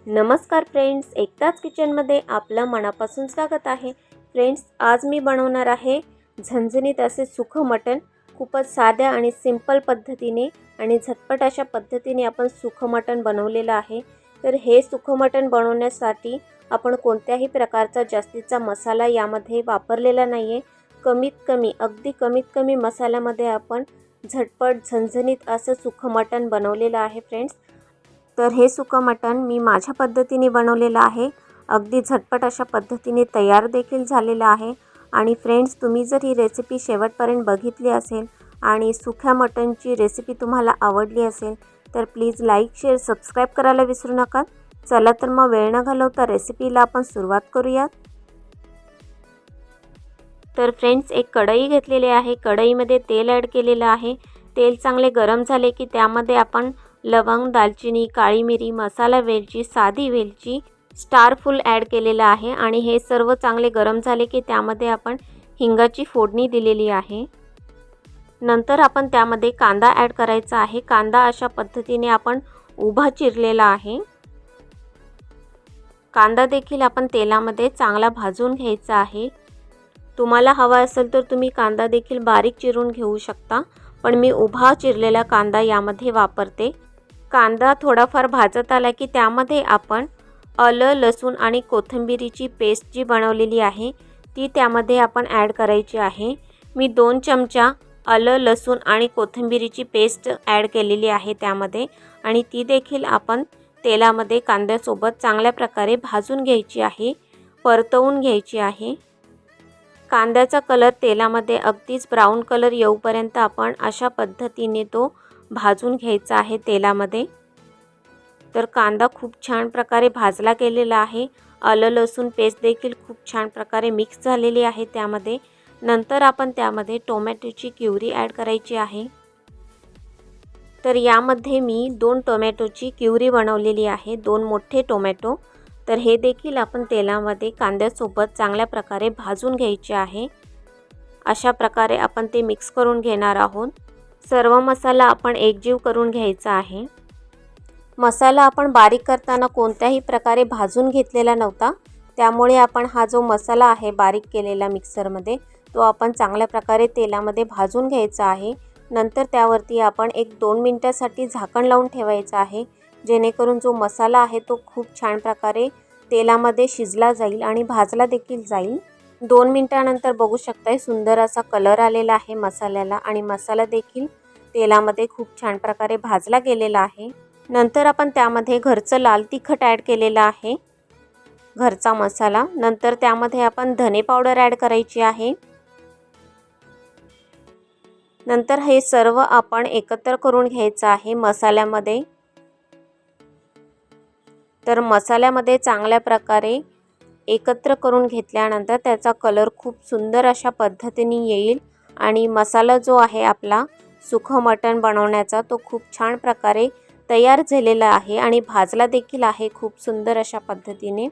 नमस्कार फ्रेंड्स, एकताच किचनमध्ये आपलं मनापासून स्वागत आहे। फ्रेंड्स, आज मी बनवणार आहे झणझणीत असे सुकं मटण। खूपच साध्या आणि सिंपल पद्धतीने आणि झटपट अशा पद्धतीने आपण सुकं मटण बनवलेलं आहे। तर हे सुकं मटण बनवण्यासाठी आपण कोणत्याही प्रकारचा जास्तीचा मसाला यामध्ये वापरलेला नाहीये। अगदी कमीत कमी मसाल्यामध्ये आपण झटपट झणझणीत असं सुकं मटण बनवलेलं आहे फ्रेंड्स। तर हे सुकं मटण मी माझ्या पद्धतीने बनवलेलं आहे। अगदी झटपट अशा पद्धतीने तयार देखील झालेलं आहे। आणि फ्रेंड्स, तुम्ही जर ही रेसिपी शेवटपर्यंत बघितली असेल आणि सुक्या मटणची रेसिपी तुम्हाला आवडली असेल तर प्लीज लाईक, शेअर, सबस्क्राईब करायला विसरू नका। चला तर मग वेळ न घालवता रेसिपीला आपण सुरुवात करूया। तर फ्रेंड्स, एक कढई घेतलेली आहे। कढईमध्ये तेल ॲड केलेलं आहे। तेल चांगले गरम झाले की त्यामध्ये आपण लवंग, दालचिनी, काळी मिरी, मसाला वेलची, साधी वेलची, स्टार फूल ॲड केलेला आहे। आणि हे सर्व चांगले गरम झाले की त्यामध्ये आपण हिंगाची फोडणी दिलेली आहे। नंतर आपण त्यामध्ये कांदा ॲड करायचा आहे। कांदा अशा पद्धतीने आपण उभा चिरलेला आहे। कांदा देखील आपण तेलामध्ये चांगला भाजून घ्यायचा आहे। तुम्हाला हवा असेल तर तुम्ही कांदा देखील बारीक चिरून घेऊ शकता, पण मी उभा चिरलेला कांदा यामध्ये वापरते। कांदा थोडाफार भाजत आला की त्यामध्ये आपण आलं, लसूण आणि कोथिंबीरीची पेस्ट जी बनवलेली आहे ती त्यामध्ये आपण ॲड करायची आहे। मी 2 चमचा आलं, लसूण आणि कोथिंबीरीची पेस्ट ॲड केलेली आहे त्यामध्ये, आणि ती देखील आपण तेलामध्ये कांद्यासोबत चांगल्या प्रकारे भाजून घ्यायची आहे, परतवून घ्यायची आहे। कांद्याचा कलर तेलामध्ये अगदीच ब्राऊन कलर येऊपर्यंत आपण अशा पद्धतीने तो भाजून घ्यायचा आहे तेलामध्ये। तर कांदा खूप छान प्रकारे भाजला गेलेला आहे। आलं लसूण पेस्ट देखील खूप छान प्रकारे मिक्स झालेली आहे त्यामध्ये। नंतर आपण त्यामध्ये टोमॅटोची प्युरी ॲड करायची आहे। तर यामध्ये मी 2 टोमॅटोची प्युरी बनवलेली आहे, 2 मोठे टोमॅटो। तर हे देखील आपण तेलामध्ये कांद्यासोबत चांगल्या प्रकारे भाजून घ्यायचे आहे। अशा प्रकारे आपण ते मिक्स करून घेणार आहोत। सर्व मसाला आपण एकजीव करून घ्यायचा आहे। मसाला आपण बारीक करताना कोणत्याही प्रकारे भाजून घेतलेला नव्हता, त्यामुळे आपण हा जो मसाला आहे बारीक केलेला मिक्सरमध्ये तो आपण चांगल्या प्रकारे तेलामध्ये भाजून घ्यायचा आहे। नंतर त्यावरती आपण 1-2 मिनिटांसाठी झाकण लावून ठेवायचं आहे, जेणेकरून जो मसाला आहे तो खूप छान प्रकारे तेलामध्ये शिजला जाईल आणि भाजला देखील जाईल। 2 मिनिटांनंतर बघू शकताय सुंदर असा कलर आलेला आहे मसाल्याला, आणि मसाला देखील तेलामध्ये खूप छान प्रकारे भाजला गेलेला आहे। नंतर आपण त्यामध्ये घरचं लाल तिखट ॲड केलेलं आहे, घरचा मसाला। नंतर त्यामध्ये आपण धने पावडर ॲड करायची आहे। नंतर हे सर्व आपण एकत्र करून घ्यायचं आहे मसाल्यामध्ये। तर मसाल्यामध्ये चांगल्या प्रकारे एकत्र करून घेतल्यानंतर त्याचा कलर खूप सुंदर अशा पद्धतीने येईल, आणि मसाला जो आहे आपला सुकं मटण बनवण्याचा तो खूप छान प्रकारे तयार झालेला आहे आणि भाजला देखील आहे खूप सुंदर अशा पद्धतीने।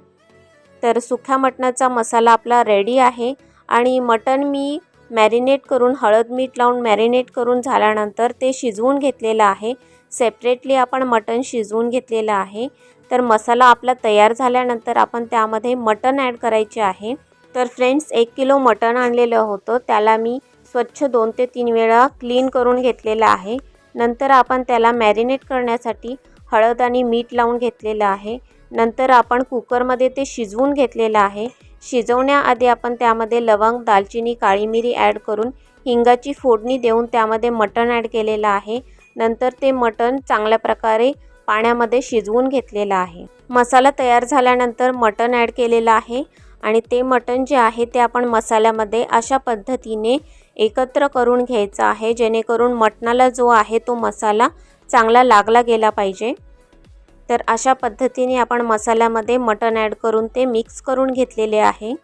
तर सुक्या मटणाचा मसाला आपला रेडी आहे। आणि मटण मी मॅरिनेट करून हळद मीठ लावून मॅरिनेट करून झाल्यानंतर ते शिजवून घेतलेलं आहे। सेपरेटली आपण मटण शिजवून घेतलेलं आहे। तर मसाला आपला तयार झाल्यानंतर आपण त्यामध्ये मटण ॲड करायचे आहे। तर फ्रेंड्स, 1 किलो मटण आणलेलं होतं, त्याला मी स्वच्छ 2 ते 3 वेळा क्लीन करून घेतलेलं आहे। नंतर आपण त्याला मॅरिनेट करण्यासाठी हळद आणि मीठ लावून घेतलेलं आहे। नंतर आपण कुकरमध्ये ते शिजवून घेतलेलं आहे। शिजवण्याआधी आपण त्यामध्ये लवंग, दालचिनी, काळी मिरी ॲड करून हिंगाची फोडणी देऊन त्यामध्ये मटण ॲड केलेलं आहे। नंतर ते मटण चांगल्या प्रकारे पाण्यामध्ये शिजवून घेतलेलं आहे। मसाला तयार झाल्यानंतर मटण ॲड केलेलं आहे, आणि ते मटण जे आहे ते आपण मसाल्यामध्ये अशा पद्धतीने एकत्र करून घ्यायचं आहे, जेणेकरून मटणाला जो आहे तो मसाला चांगला लागला गेला पाहिजे। तर अशा पद्धतीने आपण मसाल्यामध्ये मटण ॲड करून ते मिक्स करून घेतलेले आहे,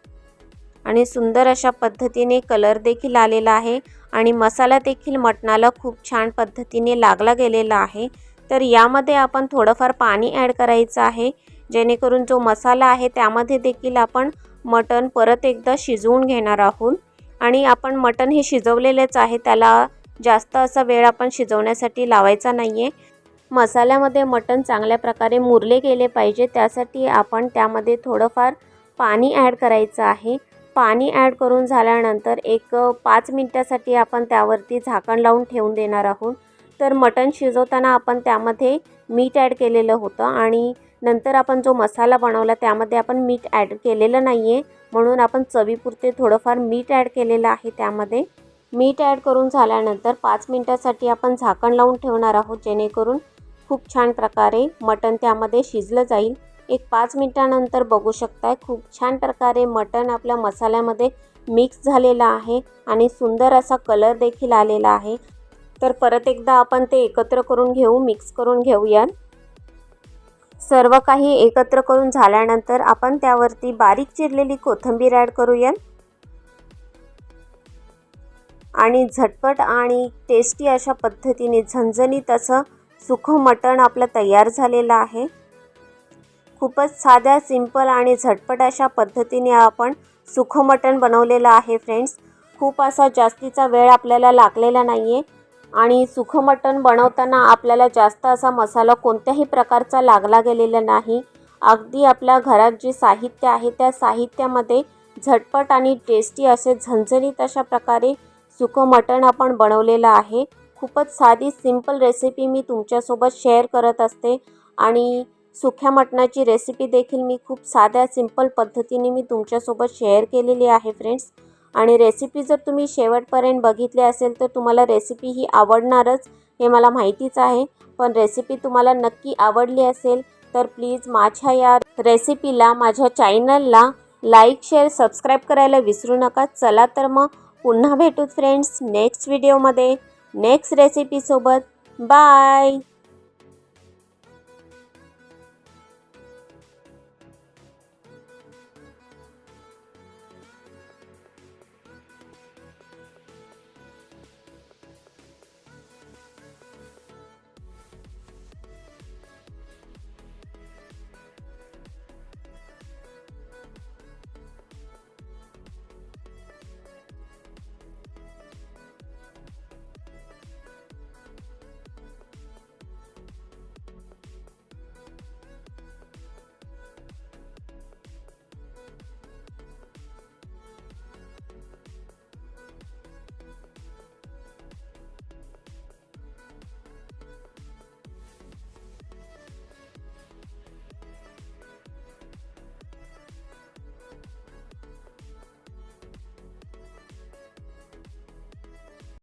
आणि सुंदर अशा पद्धतीने कलर देखील आलेला आहे, आणि मसाला देखील मटणाला खूप छान पद्धतीने लागला गेलेला आहे। तर यामध्ये आपण थोडंफार पाणी ॲड करायचं आहे, जेणेकरून जो मसाला आहे त्यामध्ये देखील आपण मटण परत एकदा शिजवून घेणार आहोत। आणि आपण मटण हे शिजवलेलेच आहे, त्याला जास्त असा वेळ आपण शिजवण्यासाठी लावायचा नाही आहे। मसाल्यामध्ये मटण चांगल्या प्रकारे मुरले गेले पाहिजे, त्यासाठी आपण त्यामध्ये थोडंफार पाणी ॲड करायचं आहे। पाणी ॲड करून झाल्यानंतर एक 5 मिनिटासाठी आपण त्यावरती झाकण लावून ठेवून देणार आहोत। तर मटण शिजवताना आपण त्यामध्ये मीठ ॲड केलेलं होतं आणि नंतर आपण जो मसाला बनवला त्यामध्ये आपण मीठ ॲड केलेलं नाही आहे, म्हणून आपण चवीपुरते थोडंफार मीठ ॲड केलेलं आहे। त्यामध्ये मीठ ॲड करून झाल्यानंतर 5 मिनिटासाठी आपण झाकण लावून ठेवणार आहोत, जेणेकरून खूप छान प्रकारे मटण त्यामध्ये शिजलं जाईल। एक 5 मिनिटानंतर बघू शकताय खूप छान प्रकारे मटण आपल्या मसाल्यामध्ये मिक्स झालेलं आहे आणि सुंदर असा कलर देखील आलेला आहे। तर परत एकदा आपण ते एकत्र करून घेऊ, मिक्स करून घेऊया। सर्व काही एकत्र करून झाल्यानंतर आपण त्यावरती बारीक चिरलेली कोथिंबीर ॲड करूया आणि झटपट आणि टेस्टी अशा पद्धतीने झणझणीत असं सुकं मटण आपलं तयार झालेलं आहे। खूपच साध्या सिंपल आणि झटपट अशा पद्धतीने आपण सुकं मटण बनवलेलं आहे फ्रेंड्स। खूप असा जास्तीचा वेळ आपल्याला लागलेला नाही आहे आणि सुकं मटण बनवताना आपल्याला जास्त असा मसाला कोणत्याही प्रकारचा लागला गेलेला नाही। अगदी आपल्या घरात जे साहित्य आहे त्या साहित्यामध्ये झटपट आणि टेस्टी असे झणझणीत अशा प्रकारे सुकं मटण आपण बनवलेलं आहे। खूपच साधी सिंपल रेसिपी मी तुमच्यासोबत शेअर करत असते आणि सुक्या मटणाची रेसिपी देखील मी खूप साध्या सिंपल पद्धतीने मी तुमच्यासोबत शेअर केलेली आहे फ्रेंड्स। आणि रेसिपी जर तुम्ही शेवटपर्यंत बघितली असेल तर तुम्हाला रेसिपी ही आवडणारच हे मला माहितीच आहे। पण रेसिपी तुम्हाला नक्की आवडली असेल तर प्लीज माझ्या या रेसिपीला, माझ्या चॅनलला लाईक, शेअर, सबस्क्राईब करायला विसरू नका। चला तर मग पुन्हा भेटूत फ्रेंड्स नेक्स्ट व्हिडिओमध्ये नेक्स्ट रेसिपीसोबत। बाय।